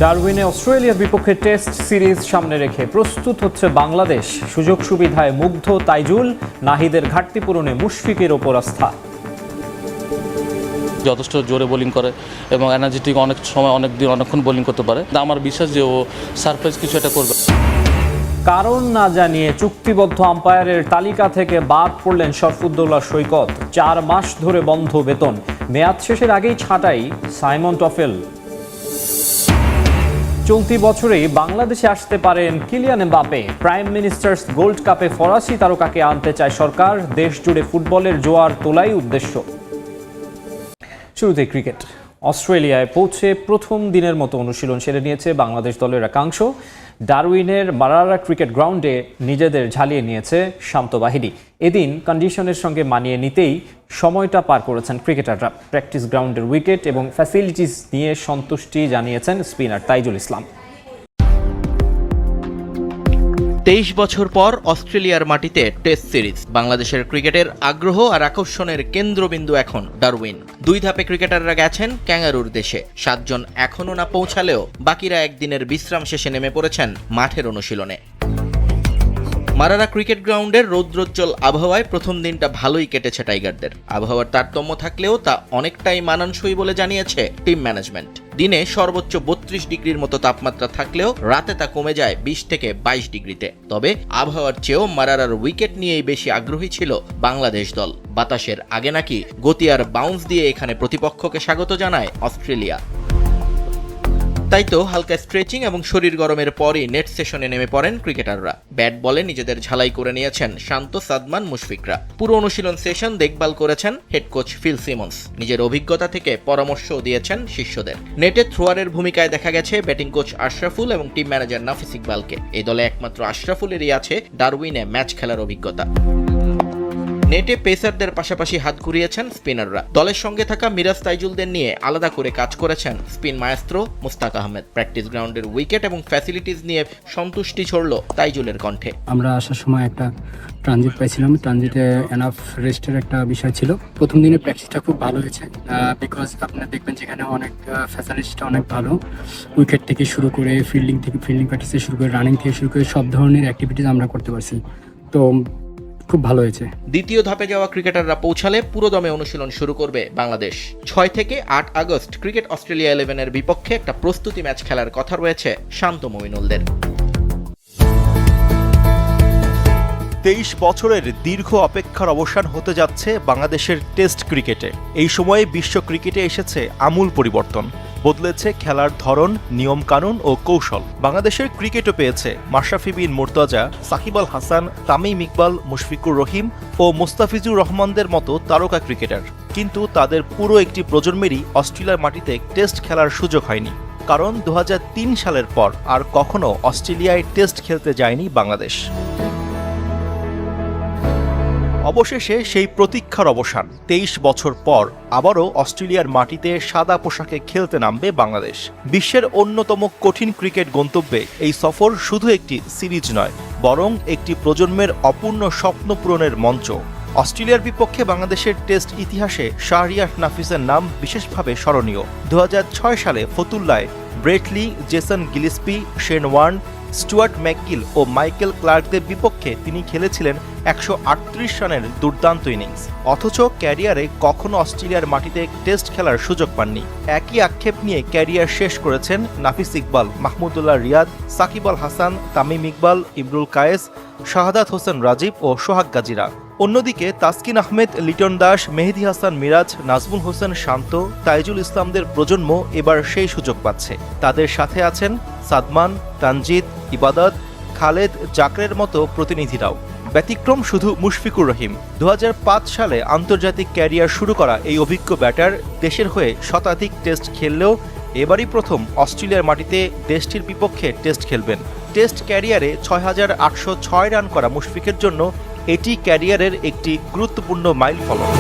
ডারউইনে অস্ট্রেলিয়ার বিপক্ষে test series সামনে রেখে প্রস্তুত হচ্ছে বাংলাদেশ। সুযোগ সুবিধায় মুগ্ধ তাইজুল, নাহিদের ঘাটতি পূরণে মুশফিকের ওপর আস্থা। যথেষ্ট জোরে বোলিং করে এবং এনার্জেটিক, অনেক সময় অনেকক্ষণ বোলিং করতে পারে। আমার বিশ্বাস যে ও সারপ্রাইজ কিছু একটা করবে। কারণ না জানিয়ে চুক্তিবদ্ধ আম্পায়ারের তালিকা থেকে বাদ পড়লেন শরফুদ্দৌলা সৈকত। 4 মাস ধরে বন্ধ বেতন, মেয়াদ শেষের আগেই ছাঁটাই সাইমন টফেল। চলতি বছরেই বাংলাদেশে আসতে পারেন Kylian Mbappe. Prime ministers gold কাপে ফরাসি তারকাকে আনতে চায় সরকার। দেশ জুড়ে ফুটবলের জোয়ার তোলাই উদ্দেশ্য। শুরুতে ক্রিকেট। অস্ট্রেলিয়ায় পৌঁছে প্রথম দিনের মতো অনুশীলন সেরে নিয়েছে বাংলাদেশ দলের একাংশ। ডারউইনের মারারা ক্রিকেট গ্রাউন্ডে নিজেদের ঝালিয়ে নিয়েছে শান্ত বাহিনী। এদিন কন্ডিশনের সঙ্গে মানিয়ে নিতেই সময়টা পার করেছেন ক্রিকেটাররা। প্র্যাকটিস গ্রাউন্ডের উইকেট এবং ফ্যাসিলিটিস নিয়ে সন্তুষ্টি জানিয়েছেন স্পিনার তাইজুল ইসলাম। 23 বছর পর অস্ট্রেলিয়ার মাটিতে টেস্ট সিরিজ। বাংলাদেশের ক্রিকেটের আগ্রহ আর আকর্ষণের কেন্দ্রবিন্দু এখন ডারউইন। 2 ধাপে ক্রিকেটাররা গেছেন ক্যাঙ্গারুর দেশে। 7 জন এখনও না পৌঁছালেও বাকিরা একদিনের বিশ্রাম শেষে নেমে পড়েছেন মাঠের অনুশীলনে। মারারা ক্রিকেট গ্রাউন্ডের রৌদ্রোজ্জ্বল আবহাওয়ায় প্রথম দিনটা ভালোই কেটেছে টাইগারদের। আবহাওয়ার তারতম্য থাকলেও তা অনেকটাই মানানসই বলে জানিয়েছে টিম ম্যানেজমেন্ট। দিনে সর্বোচ্চ 32 ডিগ্রির মতো তাপমাত্রা থাকলেও রাতে তা কমে যায় 20 থেকে 22 ডিগ্রিতে। তবে আবহাওয়ার চেয়েও মারারার উইকেট নিয়েই বেশি আগ্রহী ছিল বাংলাদেশ দল। বাতাসের আগে নাকি গতি আর বাউন্স দিয়ে এখানে প্রতিপক্ষকে স্বাগত জানায় অস্ট্রেলিয়া। তাই তো হালকা স্ট্রেচিং এবং শরীর গরমের পরই নেট সেশনে নেমে পড়েন ক্রিকেটাররা। ব্যাট বলে নিজেদের ঝালাই করে নিয়েছেন শান্ত, সাদমান, মুশফিকরা। পুরো অনুশীলন সেশন দেখভাল করেছেন হেড কোচ ফিল সিমন্স। নিজের অভিজ্ঞতা থেকে পরামর্শও দিয়েছেন শিষ্যদের। নেটে থ্রোয়ারের ভূমিকায় দেখা গেছে ব্যাটিং কোচ আশরাফুল এবং টিম ম্যানেজার নাফিস ইকবালকে। এই দলে একমাত্র আশরাফুলেরই আছে ডারউইনে ম্যাচ খেলার অভিজ্ঞতা। নেটে পেসারদের পাশাপাশি হাত ঘুরিয়েছেন স্পিনাররা। দলের সঙ্গে থাকা মিরাজ, তাইজুলদের নিয়ে আলাদা করে কাজ করেছেন স্পিন মায়াস্ত্রো মুস্তাক আহমেদ। প্র্যাকটিস গ্রাউন্ডের উইকেট এবং ফ্যাসিলিটিস নিয়ে সন্তুষ্টি ছড়ল তাইজুলের কণ্ঠে। আমরা আসার সময় একটা ট্রানজিট পাইছিলাম। ট্রানজিটে এনাফ রেস্টের একটা বিষয় ছিল। প্রথম দিনে প্র্যাকটিসটা খুব ভালো হয়েছে, বিকজ আপনারা দেখবেন যেখানে অনেক ফ্যাসিলিটিসটা অনেক ভালো। উইকেট থেকে শুরু করে ফিল্ডিং প্র্যাকটিস থেকে শুরু করে রানিং থেকে শুরু করে সব ধরনের অ্যাক্টিভিটিস আমরা করতে পারছি। তো খুব ভালো হয়েছে। দ্বিতীয় ধাপে যাওয়া ক্রিকেটাররা পৌঁছালে পুরোদমে অনুশীলন শুরু করবে বাংলাদেশ। 6 থেকে 8 আগস্ট ক্রিকেট অস্ট্রেলিয়া 11-এর বিপক্ষে একটা প্রস্তুতি ম্যাচ খেলার কথা রয়েছে শান্ত মমিনুলদের। 23 বছরের দীর্ঘ অপেক্ষার অবসান হতে যাচ্ছে বাংলাদেশের টেস্ট ক্রিকেটে। এই সময়ে বিশ্ব ক্রিকেটে এসেছে আমূল পরিবর্তন। বদলেছে খেলার ধরন, নিয়মকানুন ও কৌশল। বাংলাদেশের ক্রিকেটও পেয়েছে মাশরাফি বিন মুর্তজা, সাকিব আল হাসান, তামিম ইকবাল, মুশফিকুর রহিম ও মোস্তাফিজুর রহমানদের মতো তারকা ক্রিকেটার। কিন্তু তাদের পুরো একটি প্রজন্মেরই অস্ট্রেলিয়ার মাটিতে টেস্ট খেলার সুযোগ হয়নি। কারণ 2003 সালের পর আর কখনো অস্ট্রেলিয়ায় টেস্ট খেলতে যায়নি বাংলাদেশ। অবশেষে সেই প্রতীক্ষার অবসান। 23 বছর পর আবারও অস্ট্রেলিয়ার মাটিতে সাদা পোশাকে খেলতে নামবে বাংলাদেশ। বিশ্বের অন্যতম কঠিন ক্রিকেট গন্তব্যে এই সফর শুধু একটি সিরিজ নয়, বরং একটি প্রজন্মের অপূর্ণ স্বপ্ন পূরণের মঞ্চ। অস্ট্রেলিয়ার বিপক্ষে বাংলাদেশের টেস্ট ইতিহাসে শাহরিয়ার নাফিসের নাম বিশেষভাবে স্মরণীয়। 2006 সালে ফতুল্লায় Brett Lee, Jason Gillespie, Shane Warne, Stuart MacGill ও মাইকেল ক্লার্কদের বিপক্ষে তিনি খেলেছিলেন 138 রানের দুর্দান্ত ইনিংস। অথচ ক্যারিয়ারে কখনো অস্ট্রেলিয়ার মাটিতে টেস্ট খেলার সুযোগ পাননি। একই আক্ষেপ নিয়ে ক্যারিয়ার শেষ করেছেন নাফিস ইকবাল, মাহমুদুল্লাহ রিয়াদ, সাকিব আল হাসান, তামিম ইকবাল, ইমরুল কায়েস, শাহাদাত হোসেন রাজীব ও সোহাগ গাজীরা। অন্যদিকে তাসকিন আহমেদ, লিটন দাস, মেহেদী হাসান মিরাজ, নাজমুল হোসেন শান্ত, তাইজুল ইসলামদের প্রজন্ম এবার সেই সুযোগ পাচ্ছে। তাদের সাথে আছেন সাদমান, তানজিদ, ইবাদত, খালেদ, জাকরের মতো প্রতিনিধিরাও। ব্যতিক্রম শুধু মুশফিকুর রহিম। 2005 সালে আন্তর্জাতিক ক্যারিয়ার শুরু করা এই অভিজ্ঞ ব্যাটার দেশের হয়ে শতাধিক টেস্ট খেললেও এবারই প্রথম অস্ট্রেলিয়ার মাটিতে দেশটির বিপক্ষে টেস্ট খেলবেন। টেস্ট ক্যারিয়ারে 6,806 রান করা মুশফিকের জন্য এটি ক্যারিয়ারের একটি গুরুত্বপূর্ণ মাইলফলক।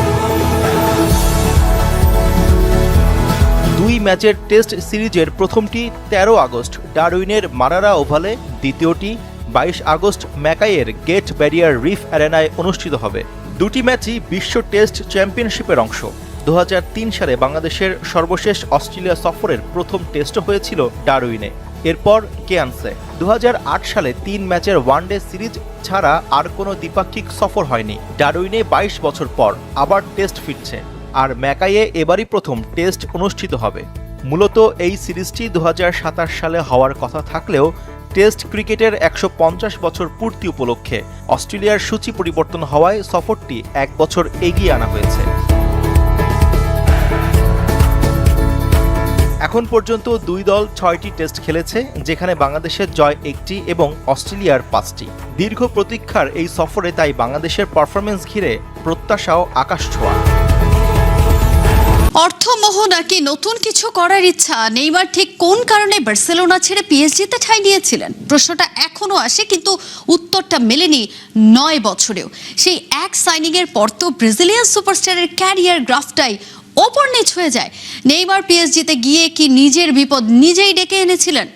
2 ম্যাচের টেস্ট সিরিজের প্রথমটি 13 আগস্ট ডারউইনের মারারা ওভালে, দ্বিতীয়টি 22 আগস্ট ম্যাকাইয়ের গেট ব্যারিয়ার রিফ অ্যারেনায় অনুষ্ঠিত হবে। দুটি ম্যাচই বিশ্ব টেস্ট চ্যাম্পিয়নশিপের অংশ। 2003 সালে বাংলাদেশের সর্বশেষ অস্ট্রেলিয়া সফরের প্রথম টেস্টও হয়েছিল ডারউইনে। এরপর কেয়ান্সে 2008 সালে 3 ম্যাচের ওয়ানডে সিরিজ ছাড়া আর কোনো দ্বিপাক্ষিক সফর হয়নি। ডারউইনে 22 বছর পর আবার টেস্ট ফিরছে, আর ম্যাকাইয়ে এবারই প্রথম টেস্ট অনুষ্ঠিত হবে। মূলত এই সিরিজটি 2027 সালে হওয়ার কথা থাকলেও টেস্ট ক্রিকেটের 150 বছর পূর্তি উপলক্ষে অস্ট্রেলিয়ার সূচি পরিবর্তন হওয়ায় সফরটি 1 বছর এগিয়ে আনা হয়েছে। এখন পর্যন্ত দুই দল 6টি টেস্ট খেলেছে, যেখানে বাংলাদেশের জয় 1টি এবং অস্ট্রেলিয়ার 5টি। দীর্ঘ প্রতীক্ষার এই সফরে তাই বাংলাদেশের পারফরমেন্স ঘিরে প্রত্যাশাও আকাশছোঁয়া। অর্থমোহ নাকি নতুন কিছু করার ইচ্ছা, নেইমার ঠিক কোন কারণে বার্সেলোনা ছেড়ে পিএসজিতে ঠাঁই নিয়েছিলেন? প্রশ্নটা এখনো আসে, কিন্তু উত্তরটা মেলেনি 9 বছরেও। সেই এক সাইনিংয়ের পর তো ব্রাজিলিয়ান সুপারস্টারের ক্যারিয়ার গ্রাফটাই ওপর নিচ হয়ে যায়। নেইমার পিএসজিতে গিয়ে কি নিজের বিপদ নিজেই ডেকে এনেছিলেন?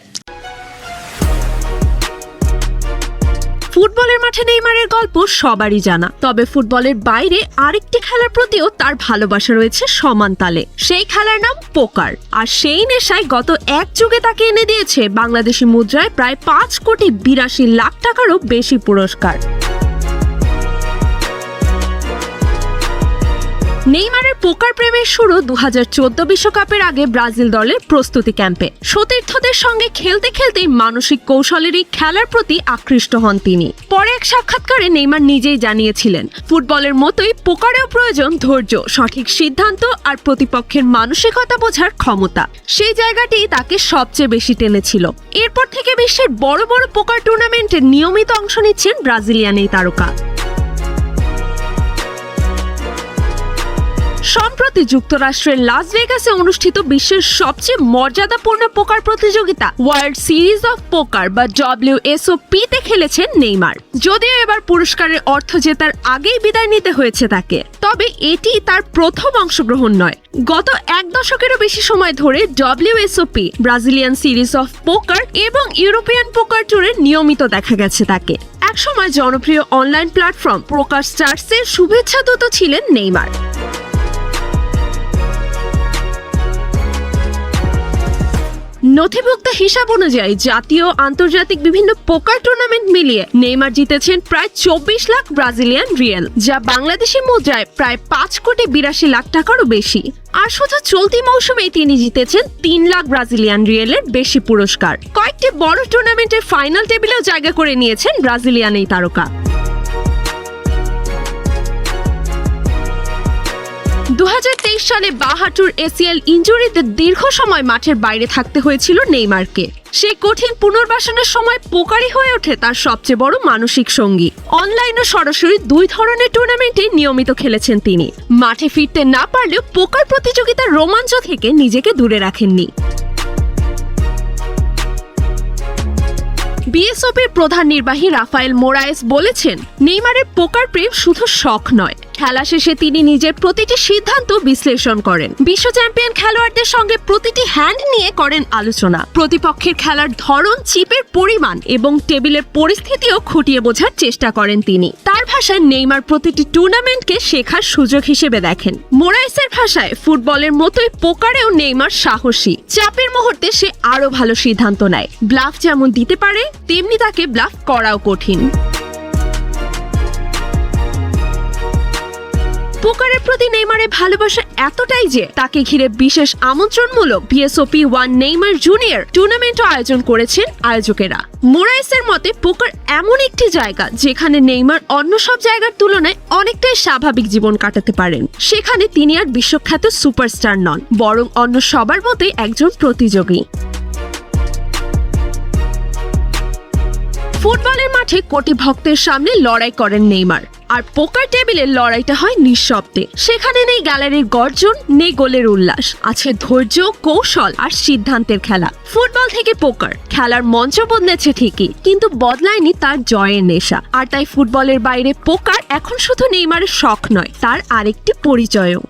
ফুটবলের মাঠে নেইমারের গল্প সবারই জানা, তবে ফুটবলের বাইরে আরেকটি খেলার প্রতিও তার ভালোবাসা রয়েছে সমান তালে। সেই খেলার নাম পোকার, আর সেই নেশায় গত এক যুগে তাকে এনে দিয়েছে বাংলাদেশি মুদ্রায় প্রায় 5,82,00,000 টাকারও বেশি পুরস্কার। নেইমারের পোকার প্রেমের শুরু 2014 বিশ্বকাপের আগে ব্রাজিল দলের প্রস্তুতি ক্যাম্পে। সতীর্থদের সঙ্গে খেলতে খেলতেই মানসিক কৌশলেরই খেলার প্রতি আকৃষ্ট হন তিনি। পরে এক সাক্ষাৎকারে নেইমার নিজেই জানিয়েছিলেন, ফুটবলের মতোই পোকারেও প্রয়োজন ধৈর্য, সঠিক সিদ্ধান্ত আর প্রতিপক্ষের মানসিকতা বোঝার ক্ষমতা। সেই জায়গাটি তাকে সবচেয়ে বেশি টেনেছিল। এরপর থেকে বিশ্বের বড় বড় পোকার টুর্নামেন্টে নিয়মিত অংশ নিচ্ছেন ব্রাজিলিয়ান এই তারকা। সম্প্রতি যুক্তরাষ্ট্রের লাস ভেগাসে অনুষ্ঠিত বিশ্বের সবচেয়ে মর্যাদাপূর্ণ পোকার প্রতিযোগিতা ওয়ার্ল্ড সিরিজ অফ পোকার বা WSOP তে খেলেছেন নেইমার। যদিও এবার পুরস্কারের অর্থ জেতার আগেই বিদায় নিতে হয়েছে তাকে, তবে এটি তার প্রথম অংশগ্রহণ নয়। গত 1 দশকেরও বেশি সময় ধরে WSOP, ব্রাজিলিয়ান সিরিজ অফ পোকার এবং ইউরোপিয়ান পোকার ট্যুরে নিয়মিত দেখা গেছে তাকে। একসময় জনপ্রিয় অনলাইন প্ল্যাটফর্ম পোকার স্টার্সের শুভেচ্ছা দূত ছিলেন নেইমার। নথিভুক্ত হিসাব অনুযায়ী জাতীয় আন্তর্জাতিক বিভিন্ন পোকার টুর্নামেন্ট মিলিয়ে নেইমার জিতেছেন প্রায় 24 লাখ ব্রাজিলিয়ান রিয়েল, যা বাংলাদেশি মুদ্রায় প্রায় 5,82,00,000 টাকারও বেশি। আর শুধু চলতি মৌসুমেই তিনি জিতেছেন 3 লাখ ব্রাজিলিয়ান রিয়েলের বেশি পুরস্কার। কয়েকটি বড় টুর্নামেন্টের ফাইনাল টেবিলেও জায়গা করে নিয়েছেন ব্রাজিলিয়ান এই তারকা। 2023 সালে বাঁ হাঁটুর ACL ইনজুরিতে দীর্ঘ সময় মাঠের বাইরে থাকতে হয়েছিল নেইমারকে। সেই কঠিন পুনর্বাসনের সময় পোকারই হয়ে ওঠে তার সবচেয়ে বড় মানসিক সঙ্গী। অনলাইন ও সরাসরি 2 ধরনের টুর্নামেন্টে নিয়মিত খেলেছেন তিনি। মাঠে ফিরতে না পারলেও পোকার প্রতিযোগিতার রোমাঞ্চ থেকে নিজেকে দূরে রাখেননি। বিএসওপির প্রধান নির্বাহী রাফায়েল মোরায়েস বলেছেন, নেইমারের পোকার প্রেম শুধু শখ নয়, খেলা শেষে তিনি নিজের প্রতিটি সিদ্ধান্ত বিশ্লেষণ করেন। বিশ্ব চ্যাম্পিয়ন খেলোয়াড়দের সঙ্গে প্রতিটি হ্যান্ড নিয়ে করেন আলোচনা। প্রতিপক্ষের খেলার ধরন, চিপের পরিমাণ এবং টেবিলের পরিস্থিতিও খুঁটিয়ে বোঝার চেষ্টা করেন তিনি। তার ভাষায় নেইমার প্রতিটি টুর্নামেন্টকে শেখার সুযোগ হিসেবে দেখেন। মোরায়েসের ভাষায়, ফুটবলের মতোই পোকারেও নেইমার সাহসী। চাপের মুহূর্তে সে আরো ভালো সিদ্ধান্ত নেয়। ব্লাফ যেমন দিতে পারে, তেমনি তাকে ব্লাফ করাও কঠিন। পোকারের প্রতি নেইমারের ভালোবাসা এতটাই যে তাকে ঘিরে বিশেষ আমন্ত্রণমূলক BSOP 1 নেইমার জুনিয়র টুর্নামেন্টও আয়োজন করেছেন আয়োজকেরা। মোরায়েসের মতে, পোকার এমন একটি জায়গা যেখানে নেইমার অন্য সব জায়গার তুলনায় অনেকটাই স্বাভাবিক জীবন কাটাতে পারেন। সেখানে তিনি আর বিশ্বখ্যাত সুপারস্টার নন, বরং অন্য সবার মতোই একজন প্রতিযোগী। ফুটবলের মাঠে কোটি ভক্তের সামনে লড়াই করেন নেইমার, আর পোকার টেবিলের লড়াইটা হয় নিঃশব্দে। সেখানে নেই গ্যালারির গর্জন, নেই গোলের উল্লাস, আছে ধৈর্য, কৌশল আর সিদ্ধান্তের খেলা। ফুটবল থেকে পোকার খেলার মঞ্চ বদলেছে ঠিকই, কিন্তু বদলায়নি তার জয়ের নেশা। আর তাই ফুটবলের বাইরে পোকার এখন শুধু নেইমারের শখ নয়, তার আরেকটি পরিচয়ও।